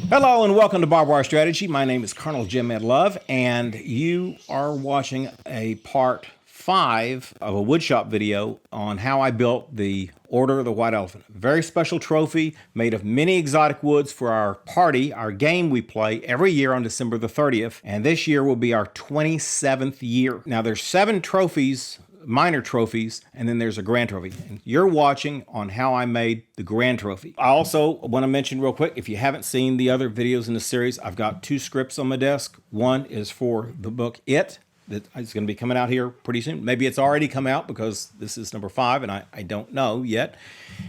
Hello and welcome to Barbed Wire Strategy. My name is Colonel Jim Ed Love, and you are watching a part 5 of a woodshop video on how I built the Order of the White Elephant. Very special trophy made of many exotic woods for our party, our game we play every year on December the 30th, and this year will be our 27th year. Now there's 7 trophies, minor trophies, and then there's a grand trophy. And you're watching on how I made the grand trophy. I also want to mention real quick, if you haven't seen the other videos in the series, I've got 2 scripts on my desk. One is for the book It, that is going to be coming out here pretty soon. Maybe it's already come out because this is number 5 and I don't know yet.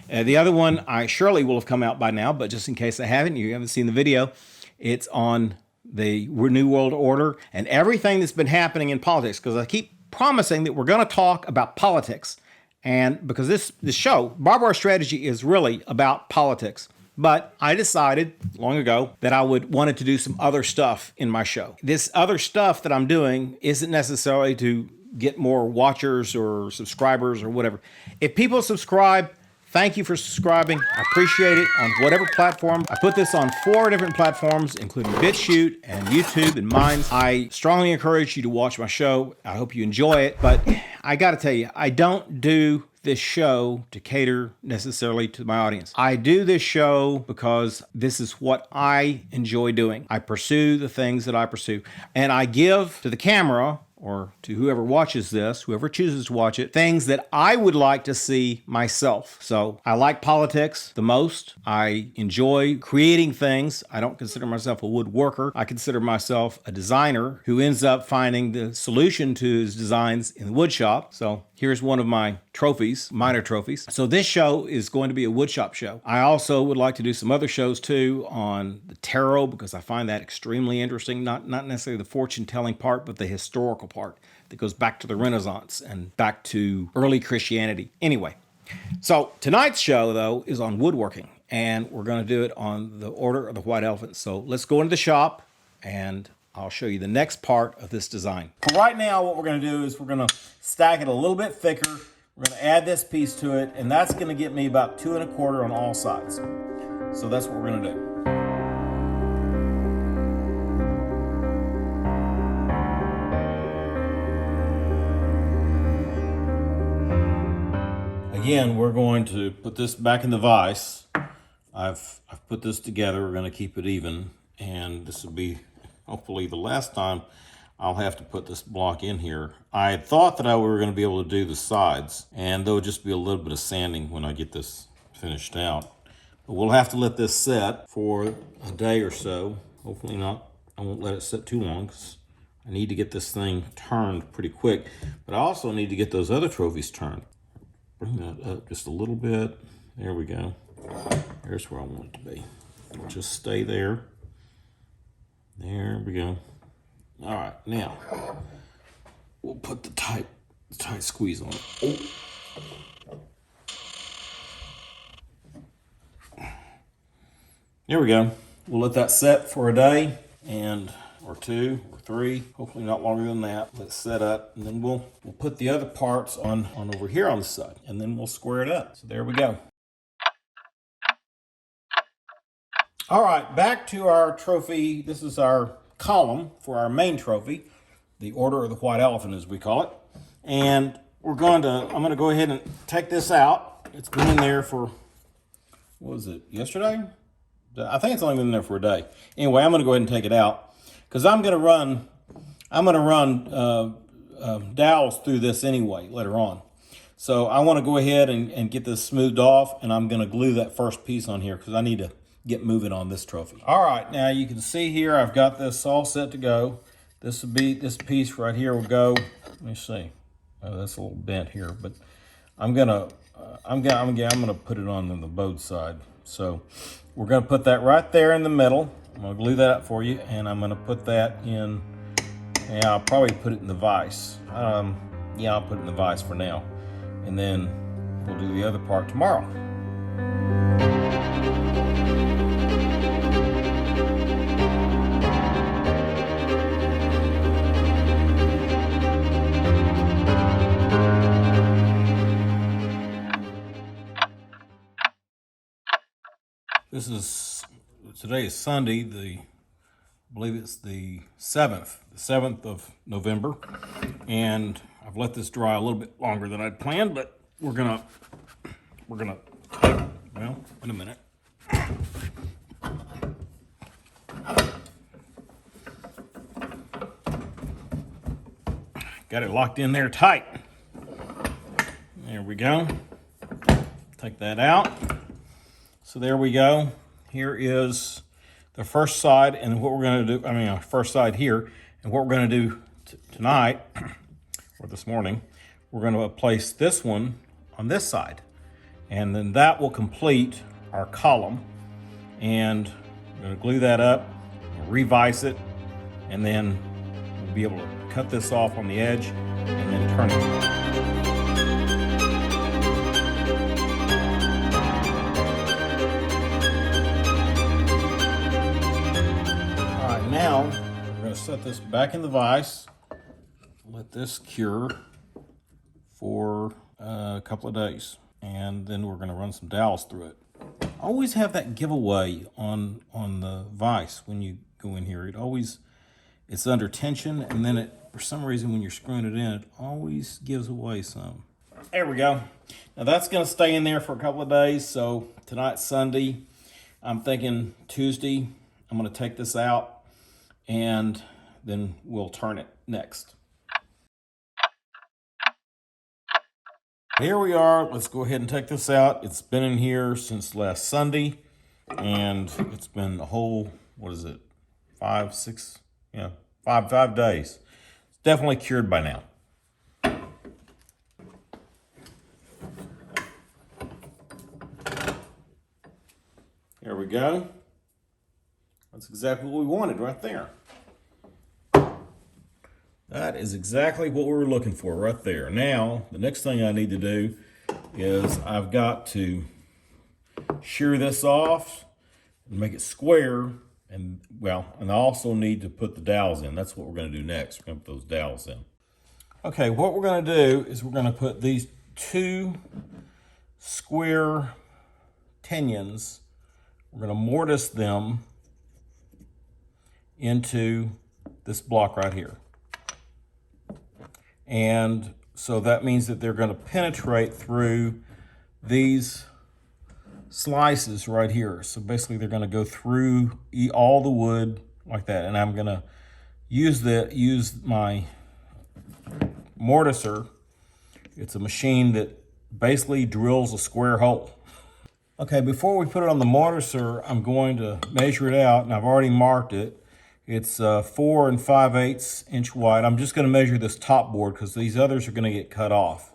The other one I surely will have come out by now, but just in case I haven't, you haven't seen the video, it's on the New World Order and everything that's been happening in politics, because I keep promising that we're going to talk about politics. And because this show, Barbed Wire Strategy, is really about politics. But I decided long ago that I wanted to do some other stuff in my show. This other stuff that I'm doing isn't necessarily to get more watchers or subscribers or whatever. If people subscribe, thank you for subscribing. I appreciate it on whatever platform. I put this on 4 different platforms, including BitChute and YouTube and Minds. I strongly encourage you to watch my show. I hope you enjoy it. But I got to tell you, I don't do this show to cater necessarily to my audience. I do this show because this is what I enjoy doing. I pursue the things that I pursue, and I give to the camera, or to whoever watches this, whoever chooses to watch it, things that I would like to see myself. So I like politics the most. I enjoy creating things. I don't consider myself a woodworker. I consider myself a designer who ends up finding the solution to his designs in the wood shop. So here's one of my trophies, minor trophies. So this show is going to be a woodshop show. I also would like to do some other shows too on the tarot, because I find that extremely interesting. Not necessarily the fortune telling part, but the historical part that goes back to the Renaissance and back to early Christianity. Anyway, so tonight's show though is on woodworking, and we're going to do it on the Order of the White Elephant. So let's go into the shop and I'll show you the next part of this design. For right now, what we're going to do is we're going to stack it a little bit thicker. We're going to add this piece to it, and that's going to get me about 2 1/4 on all sides. So that's what we're going to do. Again, we're going to put this back in the vise. I've put this together. We're going to keep it even, and this will be hopefully the last time I'll have to put this block in here. I had thought that we were going to be able to do the sides, and there would just be a little bit of sanding when I get this finished out. But we'll have to let this set for a day or so. Hopefully not. I won't let it sit too long, because I need to get this thing turned pretty quick. But I also need to get those other trophies turned. Bring that up just a little bit. There we go. There's where I want it to be. Just stay there. There we go. All right, now we'll put the tight squeeze on it. Oh. There we go. We'll let that set for a day or 2 or 3, hopefully not longer than that. Let's set up, and then we'll put the other parts on over here on the side, and then we'll square it up. So there we go. All right, back to our trophy. This is our column for our main trophy, the Order of the White Elephant, as we call it. And I'm going to go ahead and take this out. It's been in there for, what was it, yesterday? I think it's only been in there for a day. Anyway, I'm going to go ahead and take it out, because I'm going to run dowels through this anyway later on. So I want to go ahead and get this smoothed off, and I'm going to glue that first piece on here because I need to get moving on this trophy. All right, now you can see here I've got this all set to go. This piece right here will go. Let me see. Oh, that's a little bent here, but I'm gonna put it on the bowed side. So we're gonna put that right there in the middle. I'm gonna glue that up for you, and I'm gonna put that in. Yeah, I'll probably put it in the vise. Yeah, I'll put it in the vise for now, and then we'll do the other part tomorrow. It's Today is Sunday, I believe it's the 7th of November, and I've let this dry a little bit longer than I'd planned, but we're gonna take, well, in a minute. Got it locked in there tight. There we go. Take that out. So there we go. Here is the first side, and what we're going to do, our first side here, and what we're going to do tonight, or this morning, we're going to place this one on this side. And then that will complete our column. And we're going to glue that up, revise it, and then we'll be able to cut this off on the edge and then turn it. Now, we're going to set this back in the vise, let this cure for a couple of days, and then we're going to run some dowels through it. Always have that giveaway on the vise when you go in here. It's under tension, and then for some reason when you're screwing it in, it always gives away some. There we go. Now that's going to stay in there for a couple of days, so tonight's Sunday. I'm thinking Tuesday I'm going to take this out, and then we'll turn it next. Here we are. Let's go ahead and take this out. It's been in here since last Sunday, and it's been a whole, 5 days. It's definitely cured by now. There we go. That's exactly what we wanted right there. That is exactly what we were looking for right there. Now, the next thing I need to do is I've got to shear this off and make it square. And I also need to put the dowels in. That's what we're going to do next. We're going to put those dowels in. Okay, what we're going to do is we're going to put these two square pinions, we're going to mortise them into this block right here. And so that means that they're going to penetrate through these slices right here. So basically they're going to go through all the wood like that. And I'm going to use my mortiser. It's a machine that basically drills a square hole. Okay, before we put it on the mortiser, I'm going to measure it out, and I've already marked it. It's 4 5/8 inch wide. I'm just going to measure this top board because these others are going to get cut off.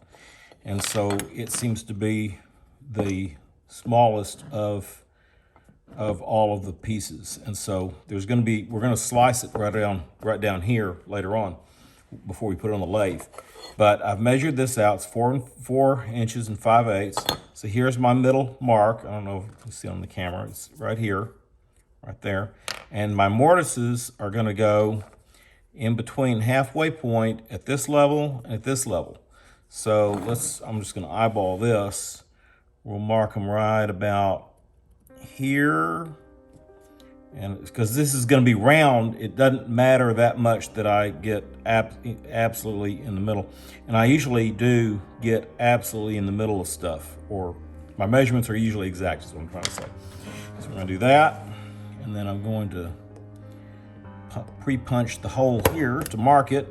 And so it seems to be the smallest of all of the pieces. And so we're going to slice it right down here later on before we put it on the lathe. But I've measured this out. It's 4 inches and 5/8. So here's my middle mark. I don't know if you can see on the camera. It's right here, right there. And my mortises are going to go in between halfway point at this level and at this level. So I'm just going to eyeball this. We'll mark them right about here. And because this is going to be round, it doesn't matter that much that I get absolutely in the middle. And I usually do get absolutely in the middle of stuff, or my measurements are usually exact, is what I'm trying to say. So we're going to do that. And then I'm going to pre-punch the hole here to mark it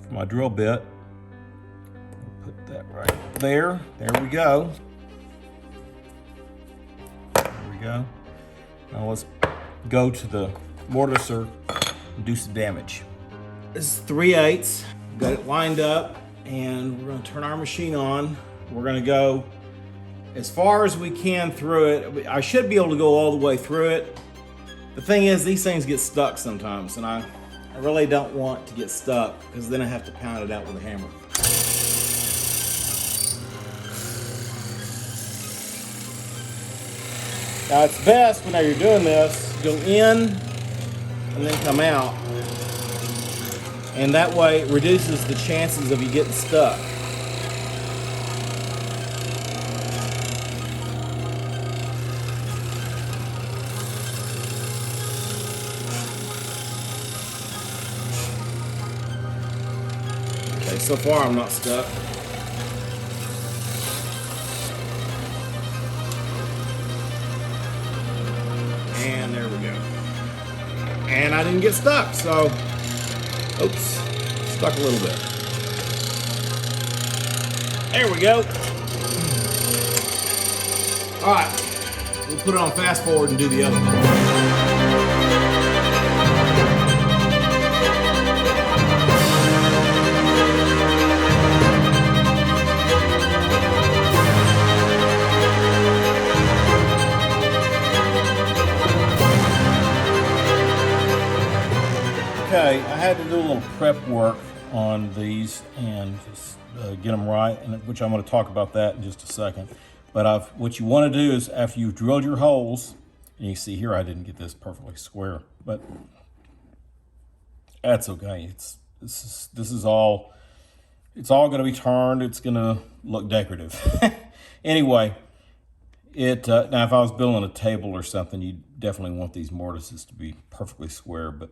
for my drill bit. Put that right there. There we go. There we go. Now let's go to the mortiser and do some damage. This is 3/8. Got it lined up, and we're going to turn our machine on. We're going to go as far as we can through it. I should be able to go all the way through it. The thing is, these things get stuck sometimes, and I really don't want to get stuck because then I have to pound it out with a hammer. Now it's best whenever you're doing this, go in and then come out. And that way it reduces the chances of you getting stuck. Okay, so far I'm not stuck. And there we go. And I didn't get stuck, so, oops, stuck a little bit. There we go. All right, we'll put it on fast forward and do the other one. Okay, I had to do a little prep work on these and just get them right, and which I'm going to talk about that in just a second. But what you want to do is after you've drilled your holes, and you see here I didn't get this perfectly square, but that's okay. This is all. It's all going to be turned. It's going to look decorative. Anyway, now if I was building a table or something, you definitely want these mortises to be perfectly square, but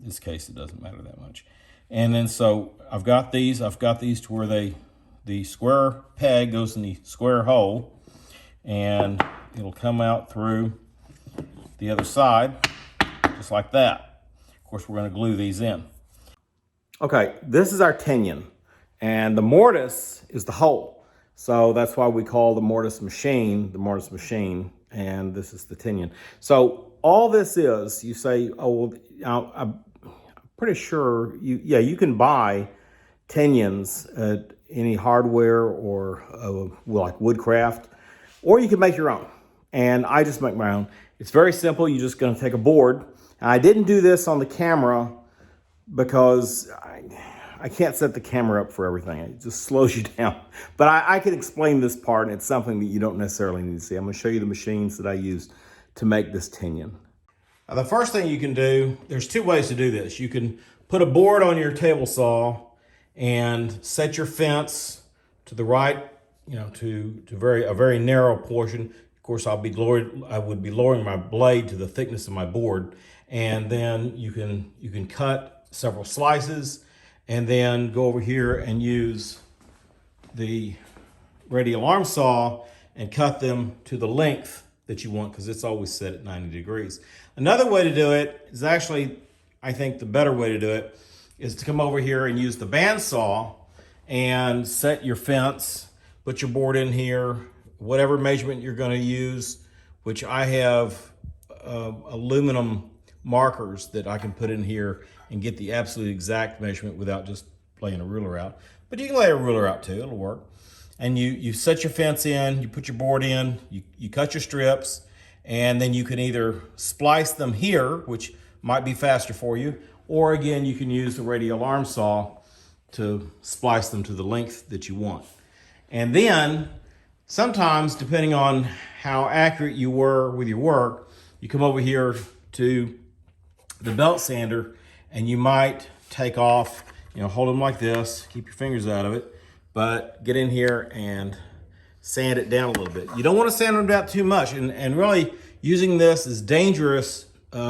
in this case it doesn't matter that much. And then so I've got these to where the square peg goes in the square hole, and it'll come out through the other side just like that. Of course, we're going to glue these in. Okay, this is our tinion, and the mortise is the hole. So that's why we call the mortise machine, and this is the tinion. So all this is, you say, oh, well, I'm pretty sure you can buy tinions at any hardware or like Woodcraft, or you can make your own. And I just make my own. It's very simple. You're just going to take a board. And I didn't do this on the camera because I can't set the camera up for everything. It just slows you down. But I can explain this part, and it's something that you don't necessarily need to see. I'm going to show you the machines that I used to make this tinion. Now, the first thing you can do, there's two ways to do this. You can put a board on your table saw and set your fence to the right, to a very narrow portion. Of course, I would be lowering my blade to the thickness of my board, and then you can cut several slices, and then go over here and use the radial arm saw and cut them to the length that you want, because it's always set at 90 degrees. Another way to do it is actually, I think the better way to do it is to come over here and use the bandsaw and set your fence, put your board in here, whatever measurement you're going to use, which I have aluminum markers that I can put in here and get the absolute exact measurement without just laying a ruler out. But you can lay a ruler out too, it'll work. And you set your fence in, you put your board in, you cut your strips, and then you can either splice them here, which might be faster for you, or again, you can use the radial arm saw to splice them to the length that you want. And then, sometimes, depending on how accurate you were with your work, you come over here to the belt sander, and you might take off, hold them like this, keep your fingers out of it, but get in here and sand it down a little bit. You don't want to sand them down too much, and really using this is dangerous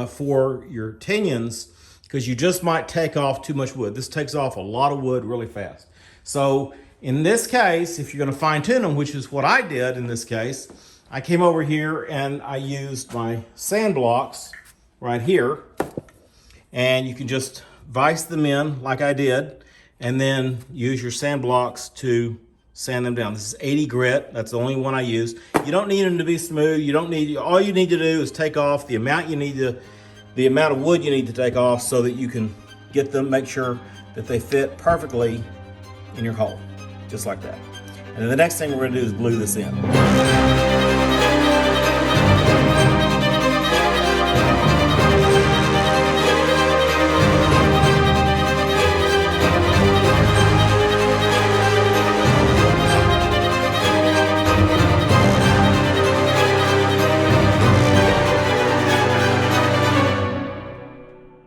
for your tinions, because you just might take off too much wood. This takes off a lot of wood really fast. So in this case, if you're going to fine tune them, which is what I did in this case, I came over here and I used my sand blocks right here, and you can just vise them in like I did, and then use your sand blocks to sand them down. This is 80 grit. That's the only one I use. You don't need them to be smooth. All you need to do is take off the amount the amount of wood you need to take off, so that you can get them, make sure that they fit perfectly in your hole, just like that. And then the next thing we're going to do is glue this in.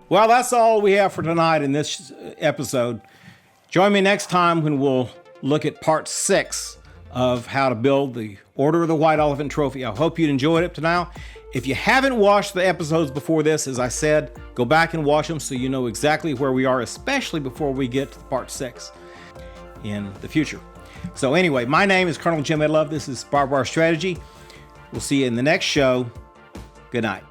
Well, that's all we have for tonight in this episode. Join me next time when we'll look at part 6 of how to build the Order of the White Elephant Trophy. I hope you enjoyed it up to now. If you haven't watched the episodes before this, as I said, go back and watch them so you know exactly where we are, especially before we get to part 6 in the future. So anyway, my name is Colonel Jim Edlove. This is Barbed Wire Strategy. We'll see you in the next show. Good night.